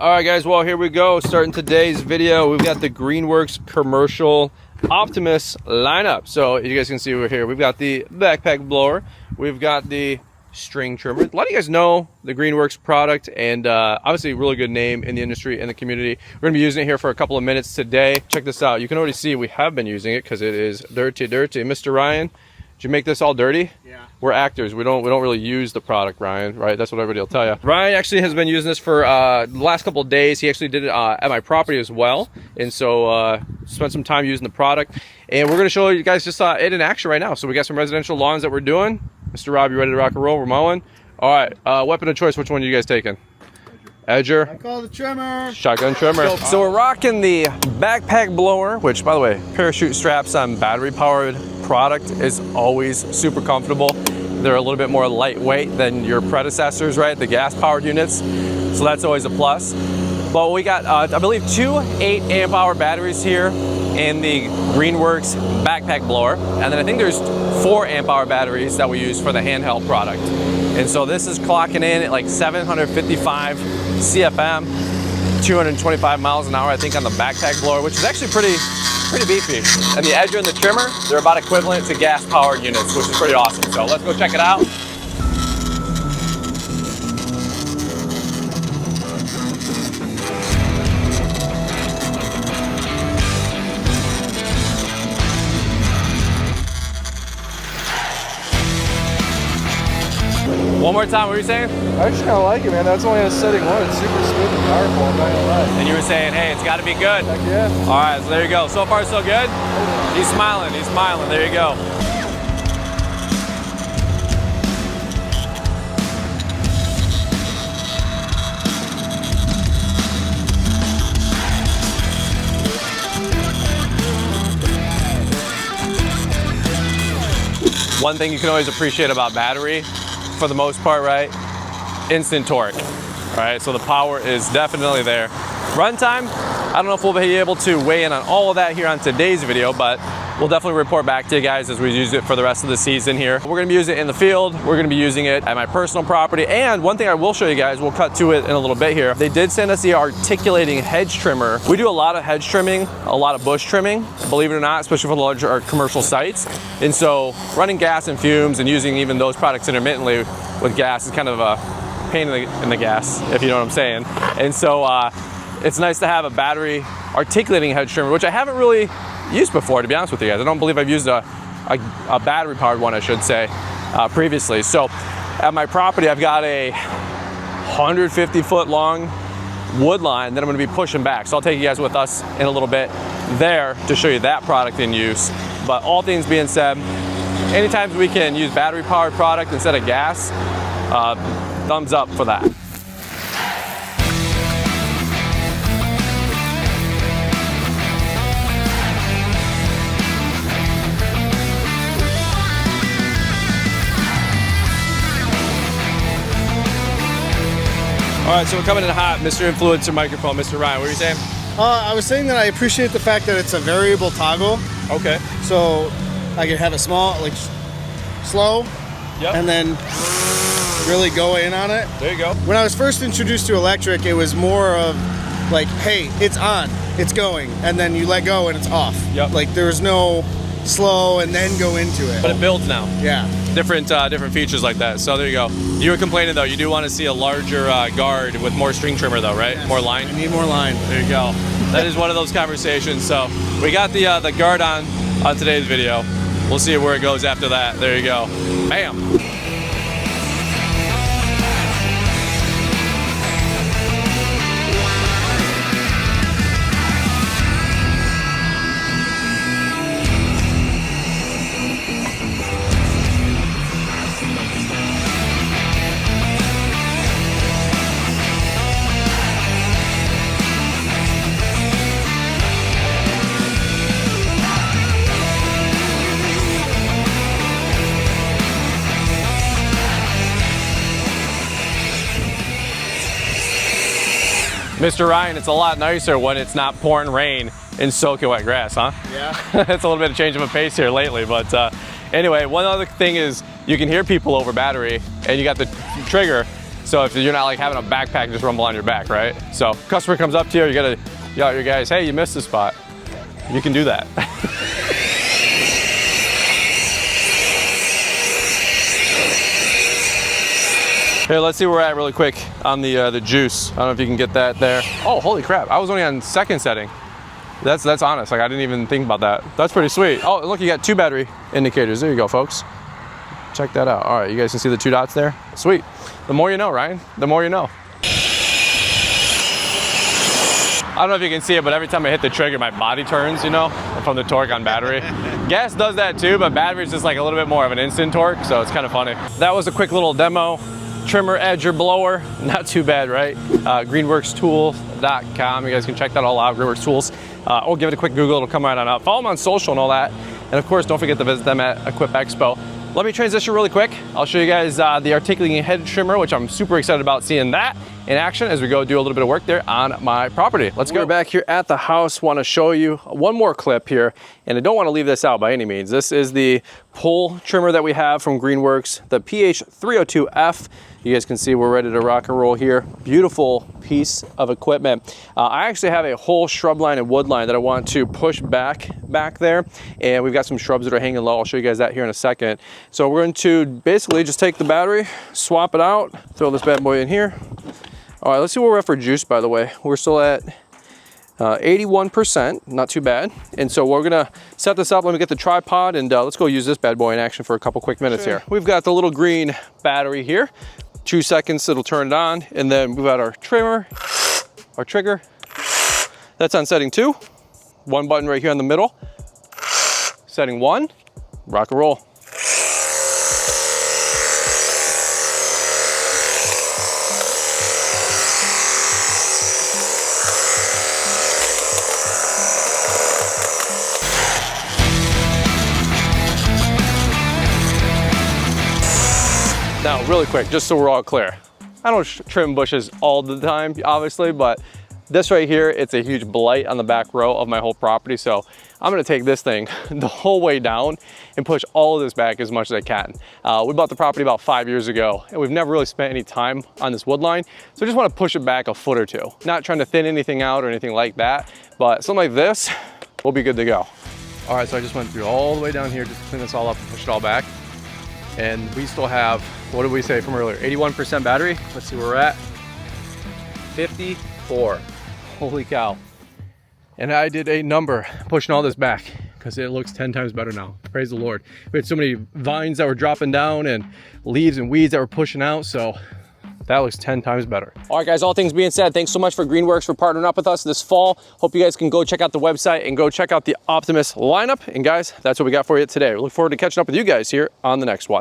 All right, guys, well, here we go. Starting today's video, we've got the Greenworks commercial Optimus lineup. So you guys can see over here, we've got the backpack blower, we've got the string trimmer. A lot of you guys know the Greenworks product, and obviously a really good name in the industry and the community. We're gonna be using it here for a couple of minutes today. Check this out. You can already see we have been using it because it is dirty. Mr. Ryan, did you make this all dirty? Yeah. We're actors. We don't really use the product, Ryan, right? That's what everybody will tell you. Ryan actually has been using this for the last couple of days. He actually did it at my property as well. And so spent some time using the product. And we're gonna show you guys just it in action right now. So we got some residential lawns that we're doing. Mr. Rob, you ready to rock and roll? We're mowing. All right, weapon of choice, which one are you guys taking? Edger. I call the trimmer. Shotgun trimmer. So we're rocking the backpack blower, which, by the way, parachute straps on battery powered product is always super comfortable. They're a little bit more lightweight than your predecessors, right? The gas powered units. So that's always a plus. But we got, I believe, two 8 amp hour batteries here in the Greenworks backpack blower. And then I think there's 4 amp hour batteries that we use for the handheld product. And so this is clocking in at like 755 CFM, 225 miles an hour, I think, on the backpack blower, which is actually pretty beefy. And the edger and the trimmer, they're about equivalent to gas powered units, which is pretty awesome. So let's go check it out. One more time, what were you saying? I just kind of like it, man. That's only a setting 1. It's super smooth and powerful, I'm not gonna lie. And you were saying, hey, it's got to be good. Heck yeah. All right, so there you go. So far, so good? He's smiling, he's smiling. There you go. One thing you can always appreciate about battery, for the most part, right? Instant torque, right? So the power is definitely there. Runtime, I don't know if we'll be able to weigh in on all of that here on today's video, but we'll definitely report back to you guys as we use it for the rest of the season here. We're gonna be using it in the field. We're gonna be using it at my personal property. And one thing I will show you guys, we'll cut to it in a little bit here. They did send us the articulating hedge trimmer. We do a lot of hedge trimming, a lot of bush trimming, believe it or not, especially for the larger commercial sites. And so running gas and fumes and using even those products intermittently with gas is kind of a pain in the gas, if you know what I'm saying. And so it's nice to have a battery articulating hedge trimmer, which I haven't really used before, to be honest with you guys. I don't believe I've used a battery powered one, I should say, previously. So at my property, I've got a 150 foot long wood line that I'm gonna be pushing back. So I'll take you guys with us in a little bit there to show you that product in use. But all things being said, anytime we can use battery powered product instead of gas, thumbs up for that. All right, so we're coming in hot. Mr. Influencer microphone, Mr. Ryan, what were you saying? I was saying that I appreciate the fact that it's a variable toggle. Okay. So I can have it small, like slow, Yep. and then really go in on it. There you go. When I was first introduced to electric, it was more of like, hey, it's on, it's going, and then you let go and it's off. Yep. Like there was no slow and then go into it. But it builds now. Yeah. Different features like that. So there you go. You were complaining though, you do want to see a larger guard with more string trimmer though, right? Yes. More line? I need more line. There you go. That is one of those conversations. So we got the guard on today's video. We'll see where it goes after that. There you go. Bam. Mr. Ryan, it's a lot nicer when it's not pouring rain and soaking wet grass, huh? Yeah. It's a little bit of change of a pace here lately, but anyway, one other thing is you can hear people over battery, and you got the trigger. So if you're not like having a backpack just rumble on your back, right? So customer comes up to you, you gotta yell at your guys, hey, you missed the spot. You can do that. Here, let's see where we're at really quick on the juice. I don't know if you can get that there. Oh, holy crap, I was only on second setting. That's honest, like I didn't even think about that. That's pretty sweet. Oh, look, you got 2 battery indicators. There you go, folks. Check that out. All right, you guys can see the 2 dots there? Sweet. The more you know, Ryan, the more you know. I don't know if you can see it, but every time I hit the trigger, my body turns, you know, from the torque on battery. Gas does that too, but battery is just like a little bit more of an instant torque, so it's kind of funny. That was a quick little demo. Trimmer, edger, blower, not too bad, right? Greenworkstools.com. You guys can check that all out, Greenworks Tools. Or give it a quick Google, it'll come right on up. Follow them on social and all that. And of course, don't forget to visit them at Equip Expo. Let me transition really quick. I'll show you guys the articulating head trimmer, which I'm super excited about seeing that in action as we go do a little bit of work there on my property. Let's go. We're back here at the house. Want to show you one more clip here, and I don't want to leave this out by any means. This is the pull trimmer that we have from Greenworks, the PH302F. You guys can see we're ready to rock and roll here. Beautiful piece of equipment. I actually have a whole shrub line and wood line that I want to push back there, and we've got some shrubs that are hanging low. I'll show you guys that here in a second. So we're going to basically just take the battery, swap it out, throw this bad boy in here. All right, let's see where we're at for juice, by the way. We're still at 81%, not too bad. And so we're gonna set this up. Let me get the tripod and let's go use this bad boy in action for a couple quick minutes here. We've got the little green battery here. 2 seconds, it'll turn it on. And then we've got our trimmer, our trigger. That's on setting 2. 1 button right here in the middle. Setting 1, rock and roll. Now, really quick, just so we're all clear. I don't trim bushes all the time, obviously, but this right here, it's a huge blight on the back row of my whole property. So I'm gonna take this thing the whole way down and push all of this back as much as I can. We bought the property about 5 years ago, and we've never really spent any time on this wood line. So I just wanna push it back a foot or 2. Not trying to thin anything out or anything like that, but something like this, we'll be good to go. All right, so I just went through all the way down here just to clean this all up and push it all back. And we still have, what did we say from earlier? 81% battery. Let's see where we're at. 54. Holy cow. And I did a number pushing all this back because it looks 10 times better now. Praise the Lord. We had so many vines that were dropping down and leaves and weeds that were pushing out. So that looks 10 times better. All right, guys, all things being said, thanks so much for Greenworks for partnering up with us this fall. Hope you guys can go check out the website and go check out the Optimus lineup. And guys, that's what we got for you today. We look forward to catching up with you guys here on the next one.